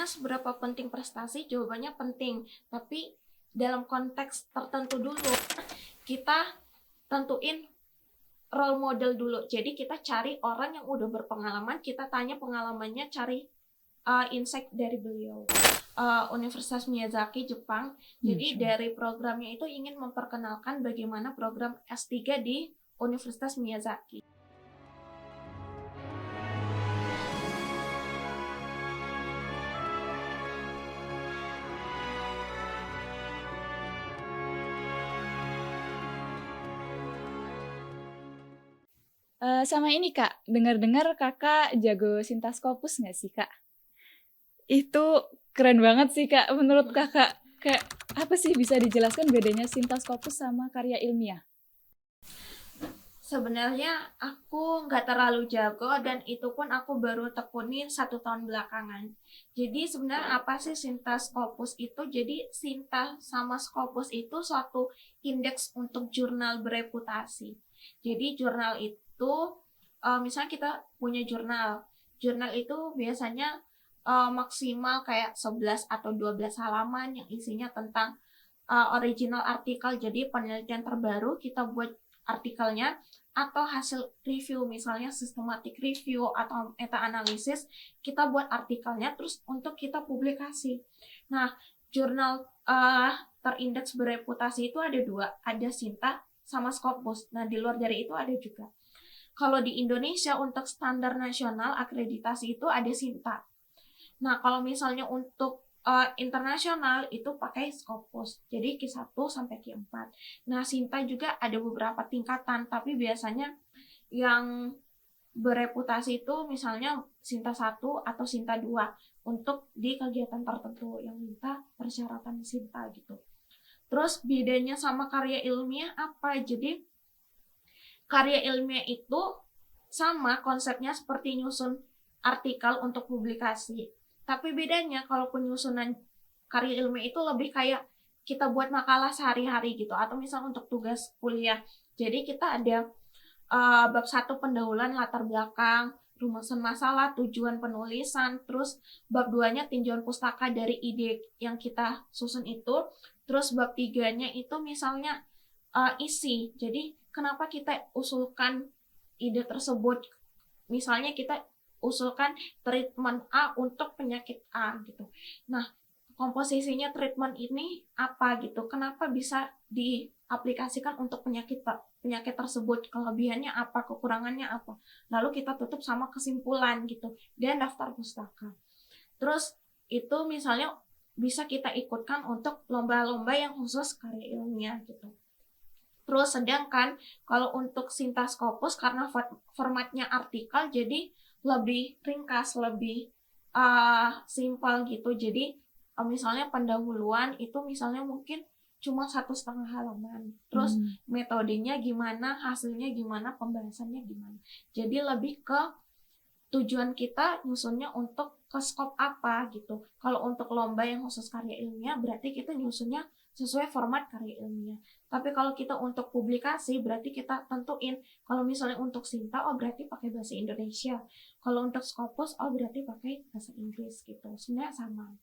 Ditanya seberapa penting prestasi, jawabannya penting. Tapi dalam konteks tertentu dulu, kita tentuin role model dulu. Jadi kita cari orang yang udah berpengalaman, kita tanya pengalamannya, cari insight dari beliau. Universitas Miyazaki, Jepang. Jadi dari programnya itu ingin memperkenalkan bagaimana program S3 di Universitas Miyazaki. Sama ini Kak, dengar-dengar Kakak jago Sintaskopus nggak sih Kak? Itu keren banget sih Kak, menurut Kakak. Kayak apa sih, bisa dijelaskan bedanya Sintaskopus sama karya ilmiah? Sebenarnya aku nggak terlalu jago dan itu pun aku baru tekuni 1 tahun belakangan. Jadi sebenarnya apa sih Sintaskopus itu? Jadi Sinta sama Skopus itu suatu indeks untuk jurnal bereputasi. Jadi jurnal itu, misalnya kita punya jurnal. Jurnal itu biasanya maksimal kayak 11 atau 12 halaman yang isinya tentang original artikel. Jadi penelitian terbaru kita buat artikelnya, atau hasil review, misalnya systematic review atau meta analisis, kita buat artikelnya terus untuk kita publikasi. Nah, jurnal terindeks bereputasi itu ada 2, ada Sinta sama Scopus. Nah, di luar dari itu ada juga. Kalau di Indonesia untuk standar nasional akreditasi itu ada Sinta. Nah, kalau misalnya untuk internasional itu pakai Scopus. Jadi Q1 sampai Q4. Nah, Sinta juga ada beberapa tingkatan, tapi biasanya yang bereputasi itu misalnya Sinta 1 atau Sinta 2 untuk di kegiatan tertentu yang minta persyaratan Sinta gitu. Terus bedanya sama karya ilmiah apa? Jadi karya ilmiah itu sama konsepnya seperti nyusun artikel untuk publikasi. Tapi bedanya kalau penyusunan karya ilmiah itu lebih kayak kita buat makalah sehari-hari gitu, atau misal untuk tugas kuliah. Jadi kita ada bab 1 pendahuluan latar belakang, rumusan masalah, tujuan penulisan, terus bab 2-nya tinjauan pustaka dari ide yang kita susun itu, terus bab 3-nya itu misalnya isi. Jadi kenapa kita usulkan ide tersebut? Misalnya kita usulkan treatment A untuk penyakit A gitu. Nah, komposisinya treatment ini apa gitu? Kenapa bisa diaplikasikan untuk penyakit tersebut? Kelebihannya apa? Kekurangannya apa? Lalu kita tutup sama kesimpulan gitu dan daftar pustaka. Terus itu misalnya bisa kita ikutkan untuk lomba-lomba yang khusus karya ilmiah gitu. Terus sedangkan kalau untuk Sintaskopus karena formatnya artikel, jadi lebih ringkas, lebih simpel gitu. Jadi misalnya pendahuluan itu misalnya mungkin cuma 1,5 halaman. Terus metodenya gimana, hasilnya gimana, pembahasannya gimana. Jadi lebih ke tujuan kita nyusunnya untuk ke skop apa gitu. Kalau untuk lomba yang khusus karya ilmiah berarti kita nyusunnya sesuai format karya ilmiah. Tapi kalau kita untuk publikasi berarti kita tentuin, kalau misalnya untuk Sinta berarti pakai bahasa Indonesia. Kalau untuk Scopus berarti pakai bahasa Inggris gitu. Sebenarnya sama.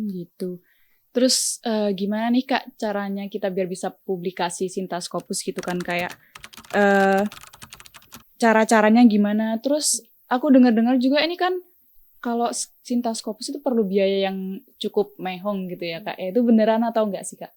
Gitu. Terus gimana nih Kak caranya kita biar bisa publikasi Sintaskopus gitu kan, kayak cara-caranya gimana? Terus aku dengar-dengar juga ini kan kalau Sintaskopus itu perlu biaya yang cukup mehong gitu ya Kak. Itu beneran atau enggak sih Kak?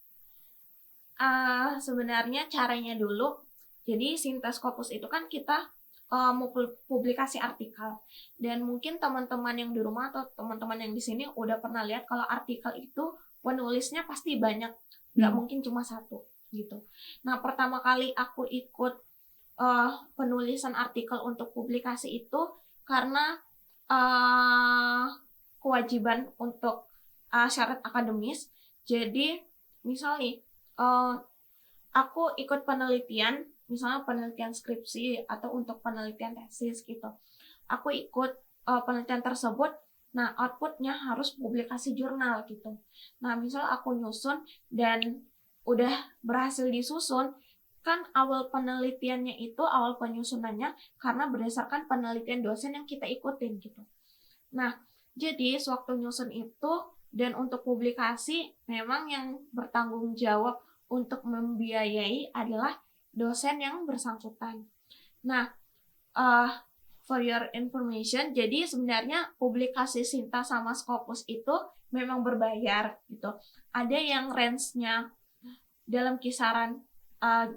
Sebenarnya caranya dulu, jadi Sintaskopus itu kan kita mau publikasi artikel, dan mungkin teman-teman yang di rumah atau teman-teman yang di sini udah pernah lihat kalau artikel itu penulisnya pasti banyak, nggak mungkin cuma satu gitu. Nah, pertama kali aku ikut penulisan artikel untuk publikasi itu karena kewajiban untuk syarat akademis. Jadi misalnya aku ikut penelitian, misalnya penelitian skripsi atau untuk penelitian tesis gitu. Aku ikut penelitian tersebut, nah outputnya harus publikasi jurnal gitu. Nah, misal aku nyusun dan udah berhasil disusun, kan awal penelitiannya itu, awal penyusunannya karena berdasarkan penelitian dosen yang kita ikutin gitu. Nah, Jadi sewaktu nyusun itu dan untuk publikasi memang yang bertanggung jawab untuk membiayai adalah dosen yang bersangkutan. Nah, uh, for your information, jadi sebenarnya publikasi Sinta sama Scopus itu memang berbayar gitu. Ada yang range-nya dalam kisaran uh,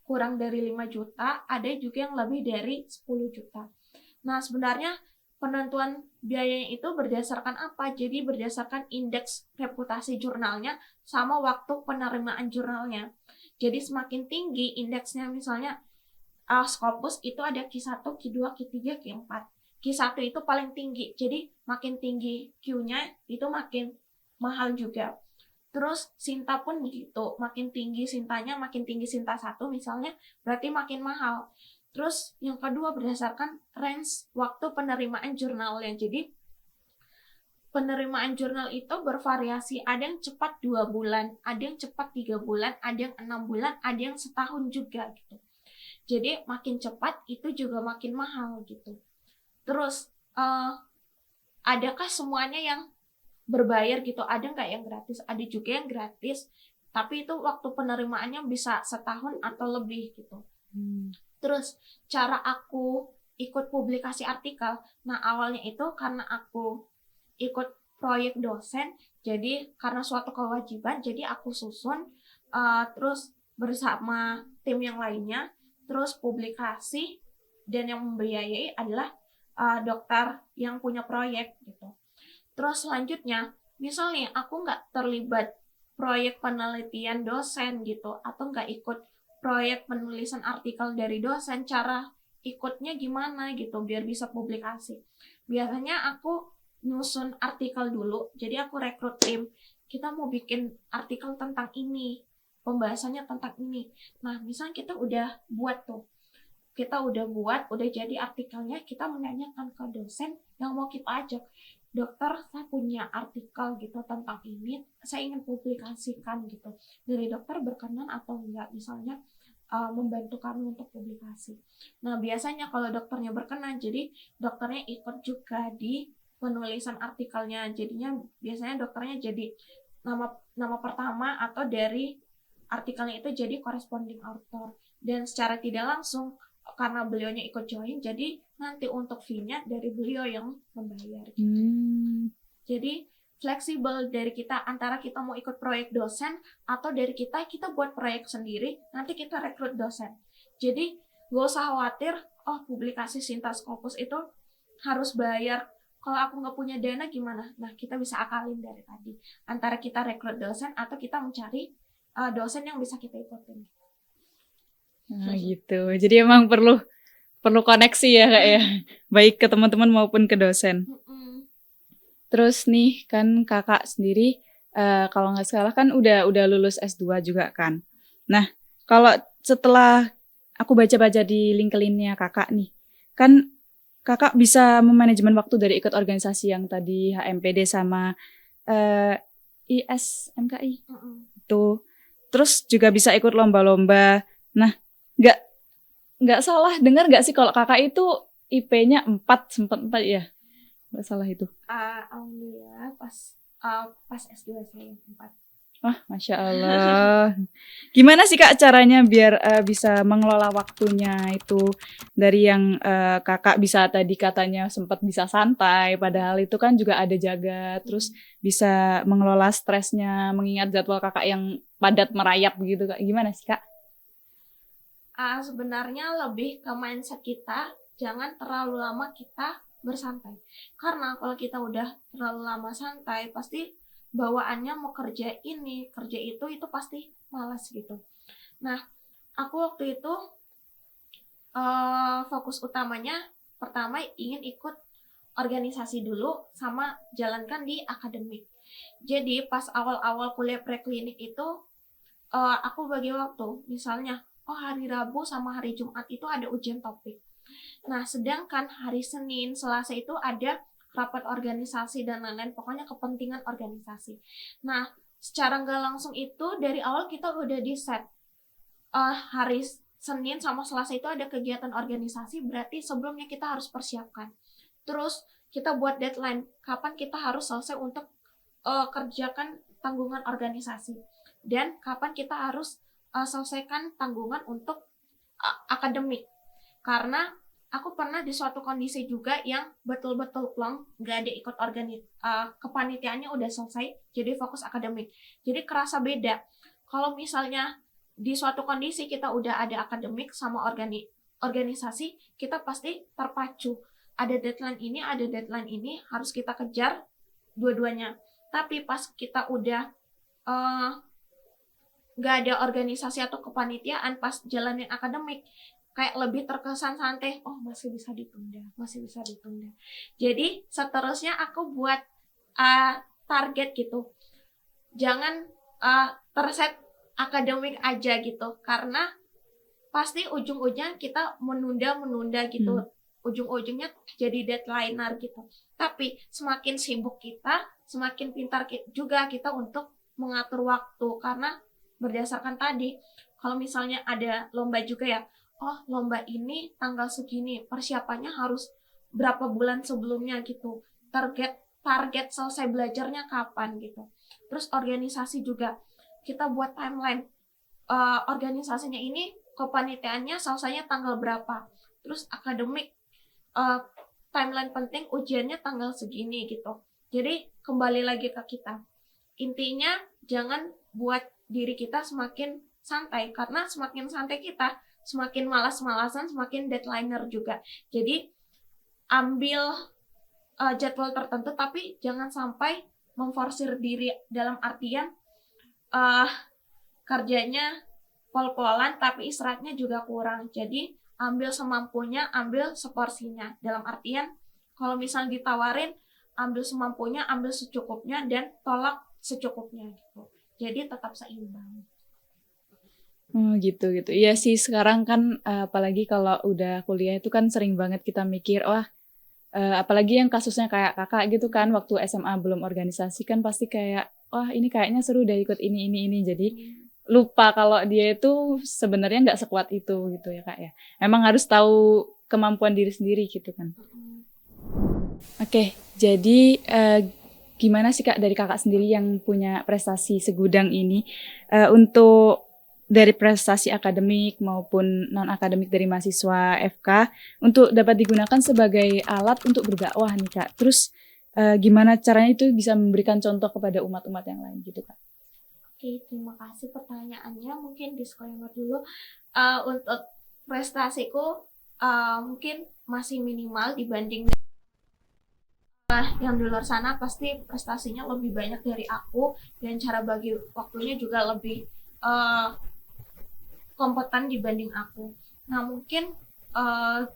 kurang dari 5 juta, ada juga yang lebih dari 10 juta. Nah, sebenarnya penentuan biayanya itu berdasarkan apa? Jadi berdasarkan indeks reputasi jurnalnya sama waktu penerimaan jurnalnya. Jadi semakin tinggi indeksnya, misalnya Scopus itu ada Q1, Q2, Q3, Q4. Q1 itu paling tinggi, jadi makin tinggi Q-nya itu makin mahal juga. Terus Sinta pun begitu, makin tinggi Sintanya, makin tinggi Sinta 1 misalnya, berarti makin mahal. Terus yang kedua berdasarkan range waktu penerimaan jurnalnya. Jadi penerimaan jurnal itu bervariasi, ada yang cepat 2 bulan, ada yang cepat 3 bulan, ada yang 6 bulan, ada yang setahun juga gitu. Jadi makin cepat itu juga makin mahal gitu. Terus adakah semuanya yang berbayar gitu? Ada nggak yang gratis? Ada juga yang gratis, tapi itu waktu penerimaannya bisa setahun atau lebih gitu. Terus cara aku ikut publikasi artikel, nah awalnya itu karena aku ikut proyek dosen, jadi karena suatu kewajiban, jadi aku susun, terus bersama tim yang lainnya, terus publikasi, dan yang membiayai adalah dokter yang punya proyek gitu. Terus selanjutnya, misalnya aku nggak terlibat proyek penelitian dosen gitu, atau nggak ikut proyek penulisan artikel dari dosen, cara ikutnya gimana gitu biar bisa publikasi. Biasanya aku nyusun artikel dulu, jadi aku rekrut tim, kita mau bikin artikel tentang ini, pembahasannya tentang ini. Nah, misalnya kita udah buat tuh, udah jadi artikelnya, kita menanyakan ke dosen yang mau kita ajak, dokter, saya punya artikel gitu tentang ini, saya ingin publikasikan gitu. Dari dokter berkenan atau enggak, misalnya membantu kami untuk publikasi. Nah, biasanya kalau dokternya berkenan, jadi dokternya ikut juga di penulisan artikelnya. Jadinya biasanya dokternya jadi nama pertama atau dari artikelnya itu jadi corresponding author. Dan secara tidak langsung karena beliaunya ikut join, jadi nanti untuk fee-nya dari beliau yang membayar gitu. Jadi fleksibel dari kita, antara kita mau ikut proyek dosen atau dari kita buat proyek sendiri, nanti kita rekrut dosen. Jadi gak usah khawatir, oh publikasi Sinta Scopus itu harus bayar, kalau aku nggak punya dana gimana? Nah, kita bisa akalin dari tadi, antara kita rekrut dosen atau kita mencari dosen yang bisa kita ikutin. Nah, gitu. Jadi emang perlu koneksi ya Kak ya, baik ke teman-teman maupun ke dosen. Terus nih kan Kakak sendiri kalau nggak salah kan udah lulus S2 juga kan. Nah, kalau setelah aku baca-baca di LinkedIn-nya Kakak nih, kan Kakak bisa memanajemen waktu dari ikut organisasi yang tadi HMPD sama ISMKI itu. Terus juga bisa ikut lomba-lomba. Nah, nggak salah dengar nggak sih kalau Kakak itu IP-nya 4, sempat 4 ya? Nggak salah itu. Alhamdulillah pas S2 saya 4. Wah, Masya Allah. Gimana sih Kak caranya biar bisa mengelola waktunya itu dari yang Kakak bisa tadi katanya sempat bisa santai, padahal itu kan juga ada jaga, terus bisa mengelola stresnya, mengingat jadwal Kakak yang padat merayap gitu Kak. Gimana sih Kak? Sebenarnya lebih ke mindset kita, jangan terlalu lama kita bersantai. Karena kalau kita udah terlalu lama santai, pasti bawaannya mau kerja ini, kerja itu pasti malas gitu. Nah, aku waktu itu fokus utamanya pertama ingin ikut organisasi dulu sama jalankan di akademik. Jadi pas awal-awal kuliah preklinik itu aku bagi waktu, misalnya hari Rabu sama hari Jumat itu ada ujian topik. Nah, sedangkan hari Senin, Selasa itu ada rapat organisasi dan lain-lain, pokoknya kepentingan organisasi. Nah, secara nggak langsung itu dari awal kita udah di set hari Senin sama Selasa itu ada kegiatan organisasi, berarti sebelumnya kita harus persiapkan. Terus kita buat deadline kapan kita harus selesai untuk kerjakan tanggungan organisasi dan kapan kita harus selesaikan tanggungan untuk akademik. Karena aku pernah di suatu kondisi juga yang betul-betul plong, gak ada ikut kepanitiaannya udah selesai, jadi fokus akademik. Jadi kerasa beda. Kalau misalnya di suatu kondisi kita udah ada akademik sama organisasi, kita pasti terpacu. Ada deadline ini, harus kita kejar dua-duanya. Tapi pas kita udah gak ada organisasi atau kepanitiaan, pas jalanin akademik, kayak lebih terkesan santai, masih bisa ditunda. Jadi seterusnya aku buat target gitu. Jangan terset akademik aja gitu, karena pasti ujung-ujungnya kita menunda gitu. Ujung-ujungnya jadi deadlineer gitu. Tapi semakin sibuk kita, semakin pintar juga kita untuk mengatur waktu. Karena berdasarkan tadi, kalau misalnya ada lomba juga ya, lomba ini tanggal segini, persiapannya harus berapa bulan sebelumnya gitu. Target selesai belajarnya kapan gitu. Terus organisasi juga, kita buat timeline. Organisasinya ini, kepanitiaannya selesainya tanggal berapa. Terus akademik, timeline penting ujiannya tanggal segini gitu. Jadi kembali lagi ke kita. Intinya jangan buat diri kita semakin santai, karena semakin santai kita, semakin malas-malasan, semakin deadlineer juga. Jadi ambil jadwal tertentu, tapi jangan sampai memforsir diri dalam artian kerjanya pol-polan tapi istirahatnya juga kurang. Jadi ambil semampunya, ambil seporsinya. Dalam artian kalau misalnya ditawarin, ambil semampunya, ambil secukupnya, dan tolak secukupnya gitu. Jadi tetap seimbang. Gitu. Iya sih, sekarang kan apalagi kalau udah kuliah itu kan sering banget kita mikir, apalagi yang kasusnya kayak kakak gitu kan, waktu SMA belum organisasi kan pasti kayak, ini kayaknya seru deh ikut ini. Jadi lupa kalau dia itu sebenarnya nggak sekuat itu gitu ya kak ya. Emang harus tahu kemampuan diri sendiri gitu kan. Oke, jadi gimana sih kak dari kakak sendiri yang punya prestasi segudang ini untuk dari prestasi akademik maupun non-akademik dari mahasiswa FK untuk dapat digunakan sebagai alat untuk berdakwah nih kak. Terus gimana caranya itu bisa memberikan contoh kepada umat-umat yang lain gitu kak? Oke, terima kasih pertanyaannya. Mungkin disclaimer dulu, untuk prestasiku mungkin masih minimal dibanding yang di luar sana. Pasti prestasinya lebih banyak dari aku, dan cara bagi waktunya juga lebih kompeten dibanding aku. Nah, mungkin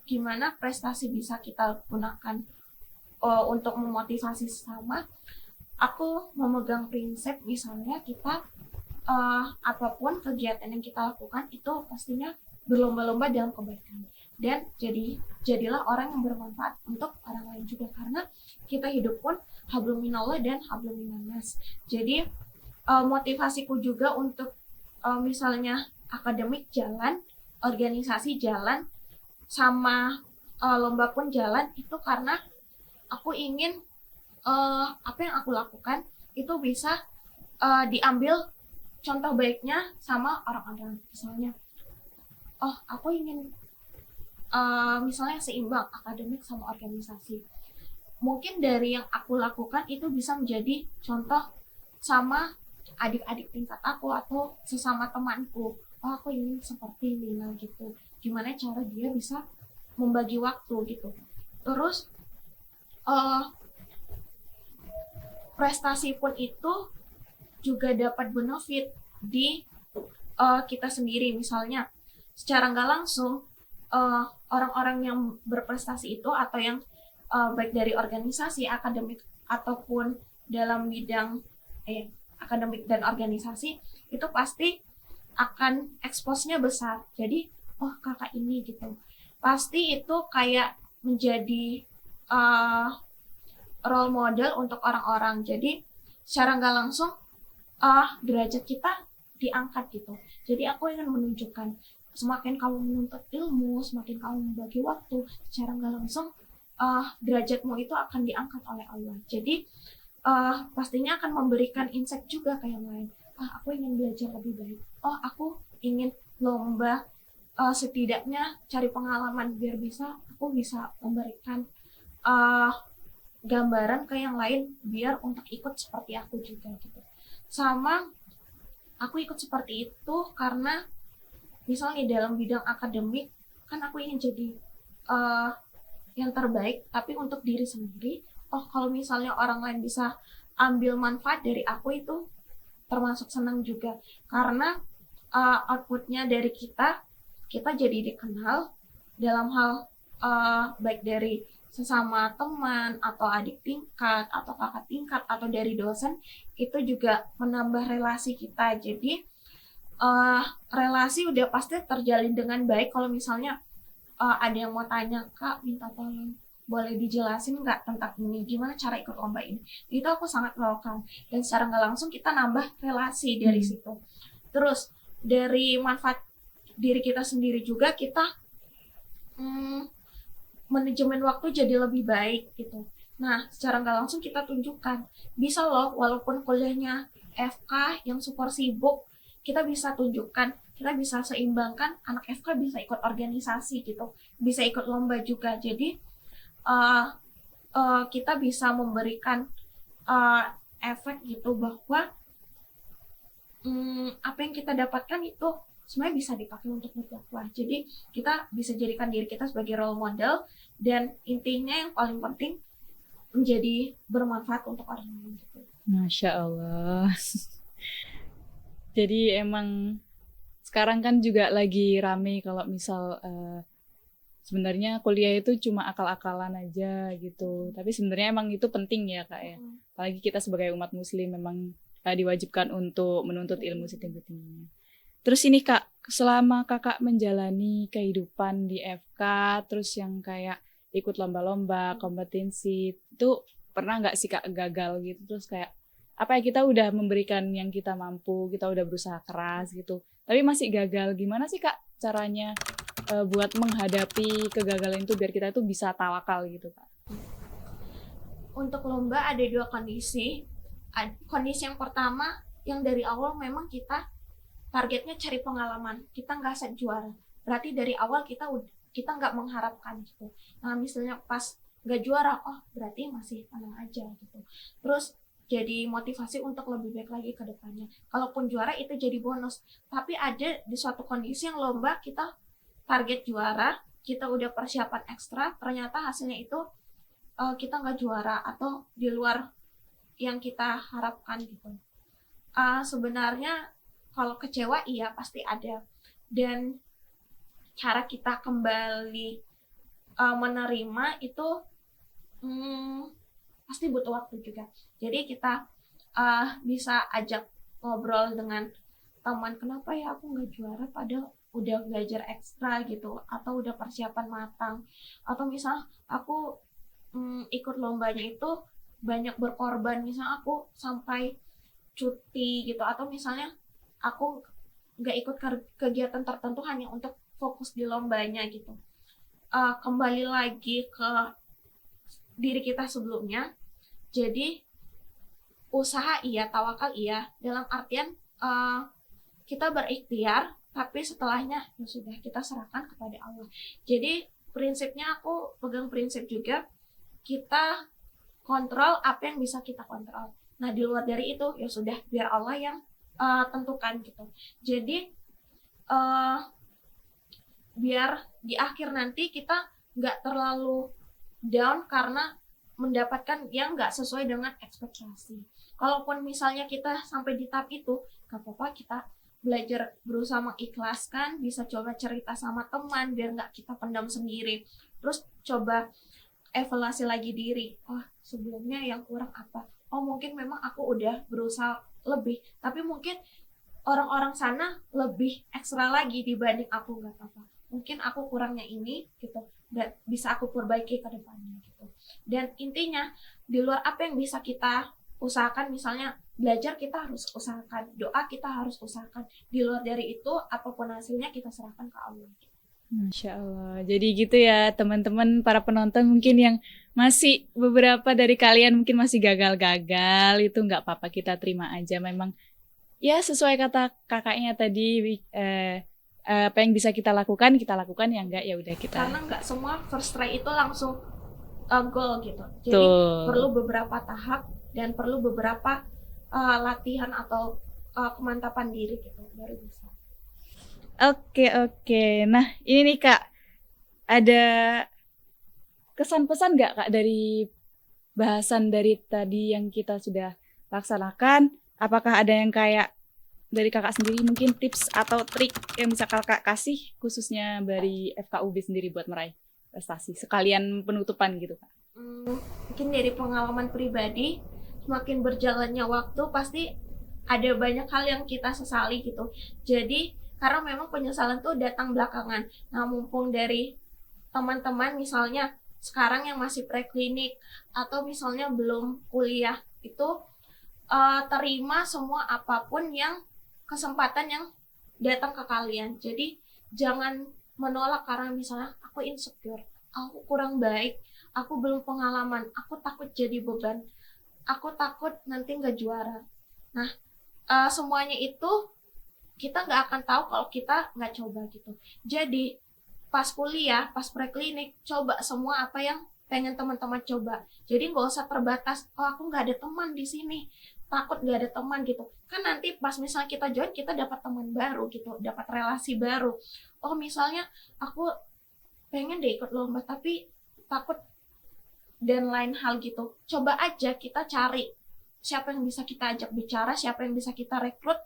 gimana prestasi bisa kita gunakan untuk memotivasi sesama. Aku memegang prinsip, misalnya kita apapun kegiatan yang kita lakukan itu pastinya berlomba-lomba dalam kebaikan, dan jadilah orang yang bermanfaat untuk orang lain juga, karena kita hidup pun hablum minallah dan hablum minannas. Jadi motivasiku juga untuk misalnya akademik jalan, organisasi jalan, sama lomba pun jalan, itu karena aku ingin apa yang aku lakukan itu bisa diambil contoh baiknya sama orang-orang. Misalnya, aku ingin misalnya seimbang akademik sama organisasi. Mungkin dari yang aku lakukan itu bisa menjadi contoh sama adik-adik tingkat aku atau sesama temanku. Aku ingin seperti Lina gitu. Gimana cara dia bisa membagi waktu gitu. Terus prestasi pun itu juga dapat benefit di kita sendiri. Misalnya secara nggak langsung orang-orang yang berprestasi itu, atau yang baik dari organisasi, akademik ataupun dalam bidang akademik dan organisasi, itu pasti akan expose-nya besar. Jadi kakak ini gitu, pasti itu kayak menjadi role model untuk orang-orang. Jadi secara nggak langsung derajat kita diangkat gitu. Jadi aku ingin menunjukkan, semakin kamu menuntut ilmu, semakin kamu membagi waktu, secara nggak langsung derajatmu itu akan diangkat oleh Allah. Jadi pastinya akan memberikan insight juga ke yang lain. Aku ingin belajar lebih baik. Aku ingin lomba, setidaknya cari pengalaman biar aku bisa memberikan uh, gambaran ke yang lain biar untuk ikut seperti aku juga gitu. Sama aku ikut seperti itu karena misalnya dalam bidang akademik kan aku ingin jadi uh, yang terbaik, tapi untuk diri sendiri. Kalau misalnya orang lain bisa ambil manfaat dari aku, itu termasuk senang juga karena outputnya dari kita jadi dikenal dalam hal baik dari sesama teman atau adik tingkat atau kakak tingkat atau dari dosen, itu juga menambah relasi kita. Jadi relasi udah pasti terjalin dengan baik kalau misalnya ada yang mau tanya, Kak minta tolong boleh dijelasin nggak tentang ini, gimana cara ikut lomba ini, itu aku sangat welcome dan secara nggak langsung kita nambah relasi dari situ. Terus dari manfaat diri kita sendiri juga, kita manajemen waktu jadi lebih baik gitu. Nah, secara nggak langsung kita tunjukkan bisa loh, walaupun kuliahnya FK yang super sibuk, kita bisa tunjukkan, kita bisa seimbangkan. Anak FK bisa ikut organisasi gitu, bisa ikut lomba juga. Jadi kita bisa memberikan efek gitu bahwa apa yang kita dapatkan itu sebenarnya bisa dipakai untuk berdakwah. Jadi kita bisa jadikan diri kita sebagai role model, dan intinya yang paling penting menjadi bermanfaat untuk orang lain gitu. Masya Allah. Jadi emang sekarang kan juga lagi rame kalau misal sebenarnya kuliah itu cuma akal-akalan aja gitu. Tapi sebenarnya emang itu penting ya Kak ya. Apalagi kita sebagai umat muslim memang diwajibkan untuk menuntut ilmu setinggi-tingginya. Terus ini Kak, selama Kakak menjalani kehidupan di FK, terus yang kayak ikut lomba-lomba, kompetensi, itu pernah nggak sih Kak gagal gitu? Terus kayak apa ya, kita udah memberikan yang kita mampu, kita udah berusaha keras gitu, tapi masih gagal. Gimana sih Kak caranya buat menghadapi kegagalan itu biar kita tuh bisa tawakal gitu Kak? Untuk lomba ada dua kondisi. Kondisi yang pertama, yang dari awal memang kita targetnya cari pengalaman, kita nggak set juara. Berarti dari awal kita nggak mengharapkan gitu. Nah misalnya pas nggak juara, berarti masih tenang aja gitu. Terus jadi motivasi untuk lebih baik lagi ke depannya. Kalaupun juara itu jadi bonus. Tapi ada di suatu kondisi yang lomba kita target juara, kita udah persiapan ekstra, ternyata hasilnya itu kita nggak juara atau di luar yang kita harapkan gitu. Sebenarnya kalau kecewa iya pasti ada, dan cara kita kembali menerima itu pasti butuh waktu juga. Jadi kita bisa ajak ngobrol dengan teman, kenapa ya aku nggak juara padahal udah belajar ekstra gitu, atau udah persiapan matang, atau misal aku ikut lombanya itu banyak berkorban, misalnya aku sampai cuti gitu, atau misalnya aku nggak ikut kegiatan tertentu hanya untuk fokus di lombanya gitu. Kembali lagi ke diri kita sebelumnya. Jadi usaha iya, tawakal iya, dalam artian kita berikhtiar, tapi setelahnya ya sudah kita serahkan kepada Allah. Jadi prinsipnya aku pegang prinsip juga, kita kontrol apa yang bisa kita kontrol. Nah di luar dari itu ya sudah biar Allah yang tentukan gitu. Jadi biar di akhir nanti kita nggak terlalu down karena mendapatkan yang nggak sesuai dengan ekspektasi. Kalaupun misalnya kita sampai di tahap itu, gak apa-apa, kita belajar berusaha mengikhlaskan, bisa coba cerita sama teman biar nggak kita pendam sendiri. Terus coba evaluasi lagi diri, sebelumnya yang kurang apa, mungkin memang aku udah berusaha lebih, tapi mungkin orang-orang sana lebih ekstra lagi dibanding aku, nggak apa-apa, mungkin aku kurangnya ini gitu, dan bisa aku perbaiki ke depannya gitu. Dan intinya di luar apa yang bisa kita usahakan, misalnya belajar kita harus usahakan, doa kita harus usahakan, di luar dari itu apapun hasilnya kita serahkan ke Allah. Masya Allah. Jadi gitu ya teman-teman para penonton mungkin yang masih beberapa dari kalian mungkin masih gagal-gagal itu nggak apa-apa kita terima aja. Memang ya sesuai kata kakaknya tadi apa yang bisa kita lakukan ya enggak ya udah kita. Karena nggak semua first try itu langsung goal gitu. Jadi Tuh. perlu beberapa tahap dan perlu beberapa latihan atau kemantapan diri gitu baru bisa. Oke. Nah ini nih Kak, ada kesan-pesan nggak Kak dari bahasan dari tadi yang kita sudah laksanakan? Apakah ada yang kayak dari kakak sendiri mungkin tips atau trik yang bisa kakak kasih khususnya dari FKUB sendiri buat meraih prestasi sekalian penutupan gitu Kak? Mungkin dari pengalaman pribadi, semakin berjalannya waktu pasti ada banyak hal yang kita sesali gitu. Jadi karena memang penyesalan tuh datang belakangan. Nah mumpung dari teman-teman misalnya sekarang yang masih preklinik atau misalnya belum kuliah itu terima semua apapun yang kesempatan yang datang ke kalian. Jadi jangan menolak karena misalnya aku insecure, aku kurang baik, aku belum pengalaman, aku takut jadi beban, aku takut nanti nggak juara. Nah semuanya itu kita nggak akan tahu kalau kita nggak coba gitu. Jadi pas kuliah, pas preklinik, coba semua apa yang pengen teman-teman coba. Jadi nggak usah terbatas, oh aku nggak ada teman di sini, takut nggak ada teman gitu. Kan nanti pas misalnya kita join, kita dapat teman baru gitu, dapat relasi baru. Oh misalnya aku pengen deh ikut lomba tapi takut dan lain hal gitu. Coba aja kita cari siapa yang bisa kita ajak bicara, siapa yang bisa kita rekrut,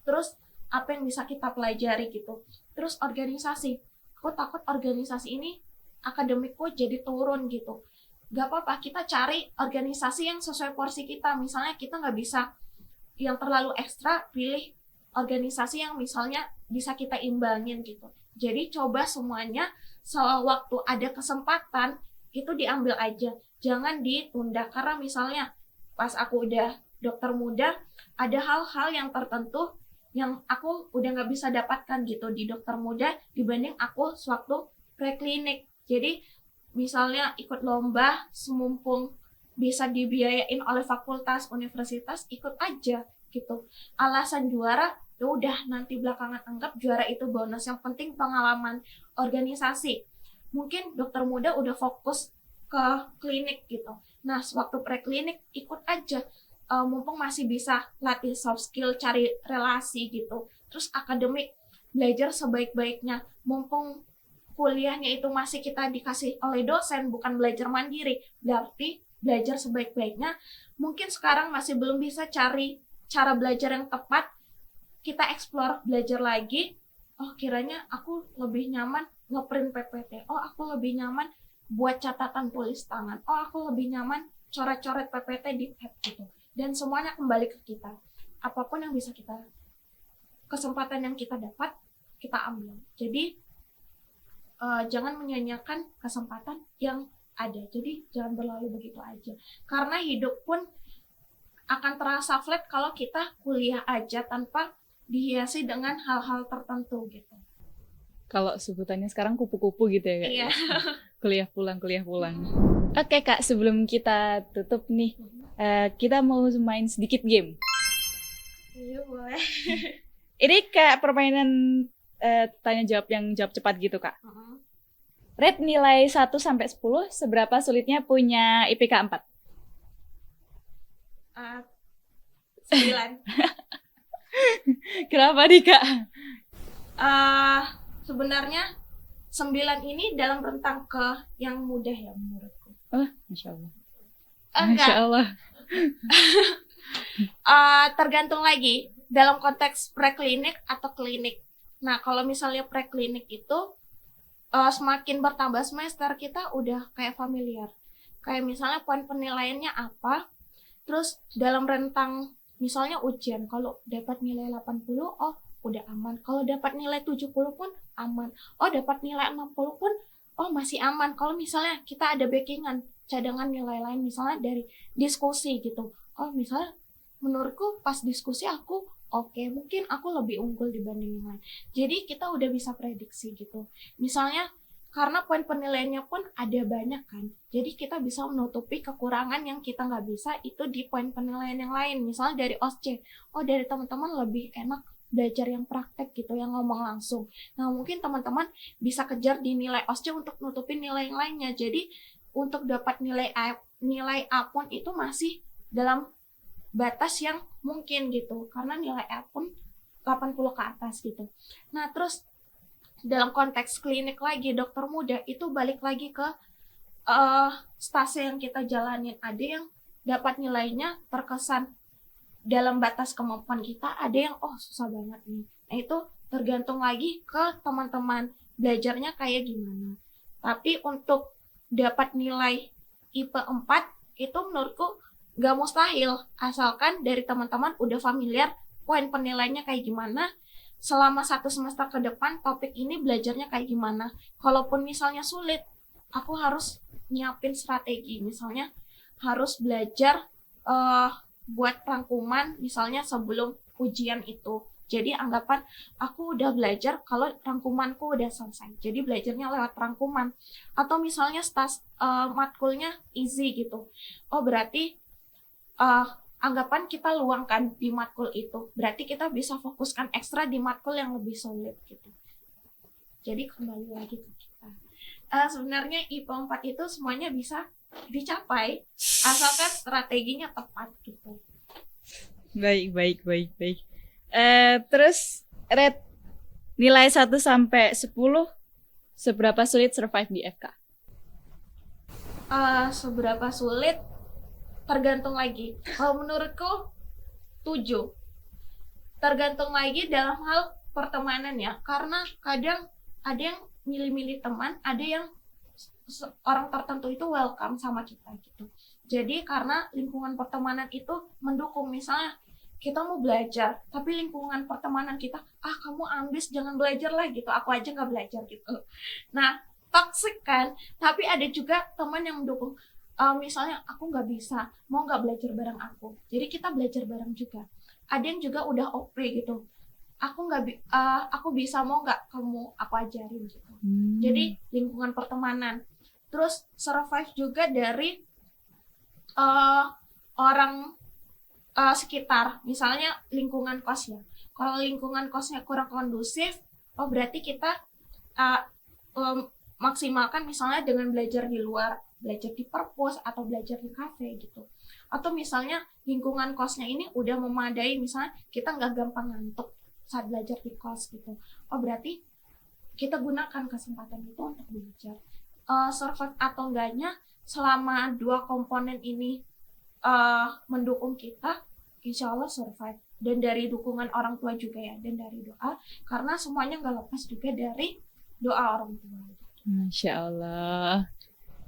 terus apa yang bisa kita pelajari gitu. Terus organisasi, aku takut organisasi ini akademikku jadi turun gitu. Gak apa-apa, kita cari organisasi yang sesuai porsi kita. Misalnya kita nggak bisa yang terlalu ekstra, pilih organisasi yang misalnya bisa kita imbangin gitu. Jadi coba semuanya, sewaktu ada kesempatan itu diambil aja, jangan ditunda. Karena misalnya pas aku udah dokter muda, ada hal-hal yang tertentu yang aku udah nggak bisa dapatkan gitu di dokter muda dibanding aku sewaktu preklinik. Jadi misalnya ikut lomba, semumpung bisa dibiayain oleh fakultas, universitas, ikut aja gitu. Alasan juara, ya udah nanti belakangan anggap juara itu bonus. Yang penting pengalaman organisasi. Mungkin dokter muda udah fokus ke klinik gitu. Nah, sewaktu preklinik ikut aja. Mumpung masih bisa latih soft skill, cari relasi gitu. Terus akademik, belajar sebaik-baiknya. Mumpung kuliahnya itu masih kita dikasih oleh dosen, bukan belajar mandiri, berarti belajar sebaik-baiknya. Mungkin sekarang masih belum bisa cari cara belajar yang tepat, kita explore, belajar lagi. Oh kiranya aku lebih nyaman ngeprint PPT, oh aku lebih nyaman buat catatan tulis tangan, oh aku lebih nyaman coret-coret PPT di pad gitu. Dan semuanya kembali ke kita. Apapun yang bisa kita, kesempatan yang kita dapat, kita ambil. Jadi jangan menyanyiakan kesempatan yang ada. Jadi jangan berlalu begitu aja. Karena hidup pun akan terasa flat kalau kita kuliah aja tanpa dihiasi dengan hal-hal tertentu gitu. Kalau sebutannya sekarang kupu-kupu gitu ya Kak? Iya. Kuliah pulang. Oke Kak, sebelum kita tutup nih, kita mau main sedikit game. Iya boleh. Ini kayak permainan tanya jawab yang jawab cepat gitu Kak. Rate nilai 1 sampai 10, seberapa sulitnya punya IPK 4? 9. Kenapa nih Kak? Sebenarnya 9 ini dalam rentang ke yang mudah ya menurutku. Oh, Masya Allah. Enggak. Masya Allah. Tergantung lagi dalam konteks preklinik atau klinik. Nah, kalau misalnya preklinik itu semakin bertambah semester kita udah kayak familiar. Kayak misalnya poin penilaiannya apa, terus dalam rentang misalnya ujian, kalau dapat nilai 80, oh udah aman. Kalau dapat nilai 70 pun aman. Oh dapat nilai 60 pun, oh masih aman. Kalau misalnya kita ada backingan, cadangan nilai lain misalnya dari diskusi gitu. Oh misalnya menurutku pas diskusi aku oke, mungkin aku lebih unggul dibanding yang lain. Jadi kita udah bisa prediksi gitu. Misalnya karena poin penilaiannya pun ada banyak kan, jadi kita bisa menutupi kekurangan yang kita nggak bisa itu di poin penilaian yang lain. Misalnya dari OSCE, oh dari teman-teman lebih enak belajar yang praktek gitu, yang ngomong langsung. Nah mungkin teman-teman bisa kejar di nilai OSCE untuk nutupin nilai yang lainnya. Jadi untuk dapat nilai A pun itu masih dalam batas yang mungkin gitu, karena nilai A pun 80 ke atas gitu. Nah terus dalam konteks klinik lagi, dokter muda itu balik lagi ke stase yang kita jalanin. Ada yang dapat nilainya terkesan dalam batas kemampuan kita, ada yang susah banget nih. Nah itu tergantung lagi ke teman-teman belajarnya kayak gimana. Tapi untuk dapat nilai IP 4 itu menurutku gak mustahil, asalkan dari teman-teman udah familiar poin penilaiannya kayak gimana, selama 1 semester ke depan topik ini belajarnya kayak gimana. Kalaupun misalnya sulit, aku harus nyiapin strategi, misalnya harus belajar buat rangkuman misalnya sebelum ujian itu. Jadi anggapan aku udah belajar kalau rangkumanku udah selesai, jadi belajarnya lewat rangkuman. Atau misalnya matkulnya easy gitu, berarti anggapan kita luangkan di matkul itu, berarti kita bisa fokuskan ekstra di matkul yang lebih sulit gitu. Jadi kembali lagi ke kita. Sebenarnya IPA 4 itu semuanya bisa dicapai asalkan strateginya tepat gitu. Baik. Terus rate nilai 1 sampai 10 seberapa sulit survive di FK? Seberapa sulit tergantung lagi. Kalau menurutku 7. Tergantung lagi dalam hal pertemanan ya. Karena kadang ada yang milih-milih teman, ada yang orang tertentu itu welcome sama kita gitu. Jadi karena lingkungan pertemanan itu mendukung, misalnya kita mau belajar, tapi lingkungan pertemanan kita, kamu ambis jangan belajar lah gitu, aku aja nggak belajar gitu. Nah, toxic kan, tapi ada juga teman yang mendukung. Misalnya aku nggak bisa, mau nggak belajar bareng aku, jadi kita belajar bareng juga. Ada yang juga udah OP gitu, aku bisa, mau nggak kamu aku ajarin gitu. Jadi lingkungan pertemanan, terus survive juga dari orang sekitar, misalnya lingkungan kos ya. Kalau lingkungan kosnya kurang kondusif, berarti kita maksimalkan misalnya dengan belajar di luar, belajar di perpus atau belajar di kafe gitu. Atau misalnya lingkungan kosnya ini udah memadai, misalnya kita nggak gampang ngantuk saat belajar di kos gitu. Berarti kita gunakan kesempatan itu untuk belajar. Survive atau enggaknya, selama 2 komponen ini mendukung kita, insya Allah survive. Dan dari dukungan orang tua juga ya, dan dari doa, karena semuanya nggak lepas juga dari doa orang tua. Masya Allah.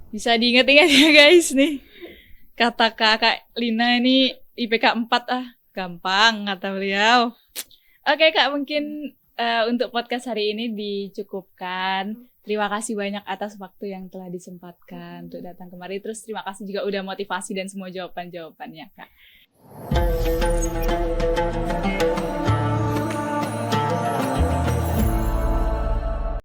Bisa diingat-ingat ya guys nih. Kata Kak Lina ini IPK 4 gampang kata beliau. Oke Kak, mungkin untuk podcast hari ini dicukupkan. Terima kasih banyak atas waktu yang telah disempatkan untuk datang kemari. Terus terima kasih juga udah motivasi dan semua jawaban-jawabannya Kak.